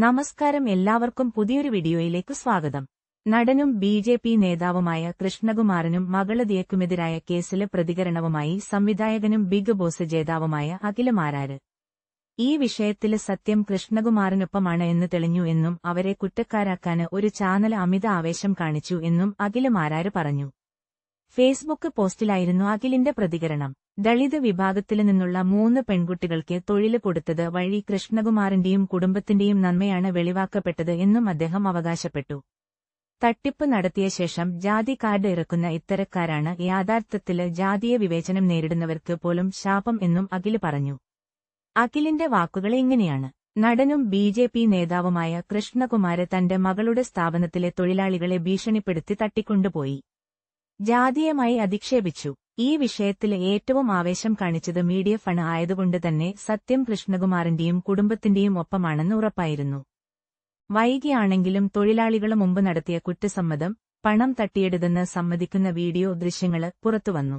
നമസ്കാരം, എല്ലാവർക്കും പുതിയൊരു വീഡിയോയിലേക്ക് സ്വാഗതം. നടനും ബി.ജെ.പി. നേതാവുമായ കൃഷ്ണകുമാറിനും മകള് ദിയയ്ക്കുമെതിരായ കേസില് പ്രതികരണവുമായി സംവിധായകനും ബിഗ് ബോസ് ജേതാവുമായ അഖില് മാരാര്. ഈ വിഷയത്തില് സത്യം കൃഷ്ണകുമാറിനൊപ്പമാണ് എന്ന് തെളിഞ്ഞു എന്നും അവരെ കുറ്റക്കാരാക്കാന് ഒരു ചാനല് അമിത ആവേശം കാണിച്ചു എന്നും അഖില് മാരാര് പറഞ്ഞു. ഫേസ്ബുക്ക് പോസ്റ്റിലായിരുന്നു അഖിലിന്റെ പ്രതികരണം. ദളിത് വിഭാഗത്തില് നിന്നുള്ള 3 പെൺകുട്ടികൾക്ക് തൊഴില് കൊടുത്തത് വഴി കൃഷ്ണകുമാറിന്റെയും കുടുംബത്തിന്റെയും നന്മയാണ് വെളിവാക്കപ്പെട്ടത് എന്നും അദ്ദേഹം അവകാശപ്പെട്ടു. തട്ടിപ്പ് നടത്തിയ ശേഷം ജാതി കാർഡ് ഇറക്കുന്ന ഇത്തരക്കാരാണ് യാഥാർത്ഥ്യത്തില് ജാതീയ വിവേചനം നേരിടുന്നവർക്ക് പോലും ശാപം എന്നും അഖില് പറഞ്ഞു. അഖിലിന്റെ വാക്കുകൾ ഇങ്ങനെയാണ്. നടനും ബി.ജെ.പി. നേതാവുമായ കൃഷ്ണകുമാര് തന്റെ മകളുടെ സ്ഥാപനത്തിലെ തൊഴിലാളികളെ ഭീഷണിപ്പെടുത്തി തട്ടിക്കൊണ്ടുപോയി. ജാതീയമായി അധിക്ഷേപിച്ചു. ഈ വിഷയത്തില് ഏറ്റവും ആവേശം കാണിച്ചത് മീഡിയ ഫണ്ട് ആയതുകൊണ്ട് തന്നെ സത്യം കൃഷ്ണകുമാറിന്റെയും കുടുംബത്തിന്റെയും ഒപ്പമാണെന്ന് ഉറപ്പായിരുന്നു. വൈകിയാണെങ്കിലും തൊഴിലാളികള് മുമ്പ് നടത്തിയ കുറ്റസമ്മതം, പണം തട്ടിയെടുതെന്ന് സമ്മതിക്കുന്ന വീഡിയോ ദൃശ്യങ്ങള് പുറത്തുവന്നു.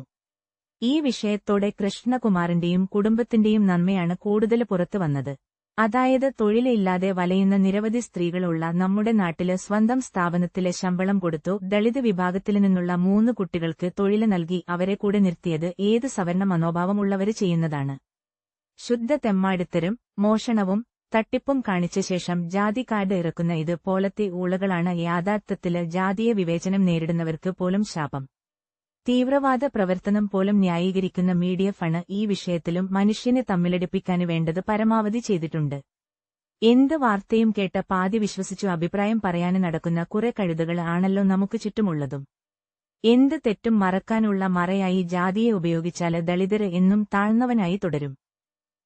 ഈ വിഷയത്തോടെ കൃഷ്ണകുമാറിന്റെയും കുടുംബത്തിന്റെയും നന്മയാണ് കൂടുതല് പുറത്തുവന്നത്. അതായത് തൊഴില് ഇല്ലാതെ വലയുന്ന നിരവധി സ്ത്രീകളുള്ള നമ്മുടെ നാട്ടില് സ്വന്തം സ്ഥാപനത്തിലെ ശമ്പളം കൊടുത്തു ദളിത് വിഭാഗത്തില് നിന്നുള്ള 3 കുട്ടികൾക്ക് തൊഴില് നൽകി അവരെ കൂടെ നിർത്തിയത് ഏത് സവർണ മനോഭാവമുള്ളവര് ചെയ്യുന്നതാണ്. ശുദ്ധ തെമ്മാടിത്തരും മോഷണവും തട്ടിപ്പും കാണിച്ച ശേഷം ജാതി കാർഡ് ഇറക്കുന്ന ഇത് പോലത്തെ ഊളകളാണ് യാഥാർത്ഥ്യത്തില് ജാതീയ വിവേചനം നേരിടുന്നവർക്ക് പോലും ശാപം. തീവ്രവാദ പ്രവർത്തനം പോലും ന്യായീകരിക്കുന്ന മീഡിയ ഫണ്ട് ഈ വിഷയത്തിലും മനുഷ്യനെ തമ്മിലടിപ്പിക്കാന് വേണ്ടത് പരമാവധി ചെയ്തിട്ടുണ്ട്. എന്ത് വാർത്തയും കേട്ട പാതി വിശ്വസിച്ചു അഭിപ്രായം പറയാന് നടക്കുന്ന കുറെ കഴുതകൾ ആണല്ലോ നമുക്ക് ചുറ്റുമുള്ളതും. എന്ത് തെറ്റും മറക്കാനുള്ള മറയായി ജാതിയെ ഉപയോഗിച്ചാല് ദളിതര് എന്നും താഴ്ന്നവനായി തുടരും.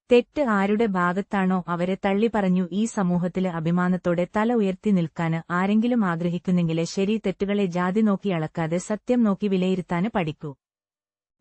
തെറ്റ് ആരുടെ ഭാഗത്താണോ അവരെ തള്ളിപ്പറഞ്ഞു ഈ സമൂഹത്തില് അഭിമാനത്തോടെ തല ഉയർത്തി നിൽക്കാന് ആരെങ്കിലും ആഗ്രഹിക്കുന്നെങ്കില് ശരി തെറ്റുകളെ ജാതി നോക്കി അളക്കാതെ സത്യം നോക്കി വിലയിരുത്താന് പഠിക്കൂ.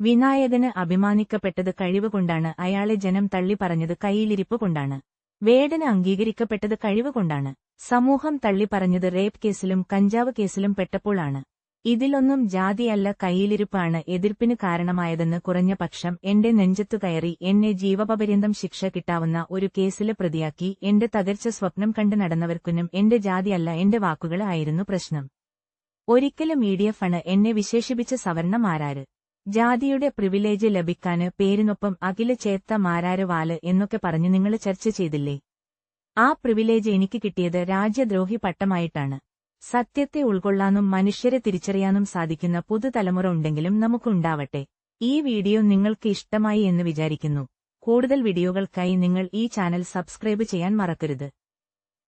വിനായകന് അഭിമാനിക്കപ്പെട്ടത് കഴിവ് കൊണ്ടാണ്, അയാളെ ജനം തള്ളിപ്പറഞ്ഞത് കൈയിലിരിപ്പ് കൊണ്ടാണ്. വേടന് അംഗീകരിക്കപ്പെട്ടത് കഴിവ് കൊണ്ടാണ്. സമൂഹം തള്ളിപ്പറഞ്ഞത് റേപ്പ് കേസിലും കഞ്ചാവ് കേസിലും പെട്ടപ്പോഴാണ്. ഇതിലൊന്നും ജാതിയല്ല കൈയിലിരിപ്പാണ് എതിർപ്പിന് കാരണമായതെന്ന് കുറഞ്ഞ പക്ഷം എന്റെ നെഞ്ചത്തു കയറി എന്നെ ജീവപര്യന്തം ശിക്ഷ കിട്ടാവുന്ന ഒരു കേസില് പ്രതിയാക്കി എന്റെ തകർച്ച സ്വപ്നം കണ്ട് നടന്നവർക്കൊന്നും എന്റെ ജാതിയല്ല എന്റെ വാക്കുകള് ആയിരുന്നു പ്രശ്നം. ഒരിക്കല് മീഡിയ ഫണ്ട് എന്നെ വിശേഷിപ്പിച്ച സവർണ മാരാര്. ജാതിയുടെ പ്രിവിലേജ് ലഭിക്കാന് പേരിനൊപ്പം അഖില് ചേർത്ത മാരാര് വാല് എന്നൊക്കെ പറഞ്ഞ് നിങ്ങള് ചർച്ച ചെയ്തില്ലേ? ആ പ്രിവിലേജ് എനിക്ക് കിട്ടിയത് രാജ്യദ്രോഹി പട്ടമായിട്ടാണ്. സത്യത്തെ ഉൾക്കൊള്ളാനും മനുഷ്യരെ തിരിച്ചറിയാനും സാധിക്കുന്ന പുതുതലമുറ ഉണ്ടെങ്കിലും നമുക്കുണ്ടാവട്ടെ. ഈ വീഡിയോ നിങ്ങൾക്ക് ഇഷ്ടമായി എന്ന് വിചാരിക്കുന്നു. കൂടുതൽ വീഡിയോകൾക്കായി നിങ്ങൾ ഈ ചാനൽ സബ്സ്ക്രൈബ് ചെയ്യാൻ മറക്കരുത്.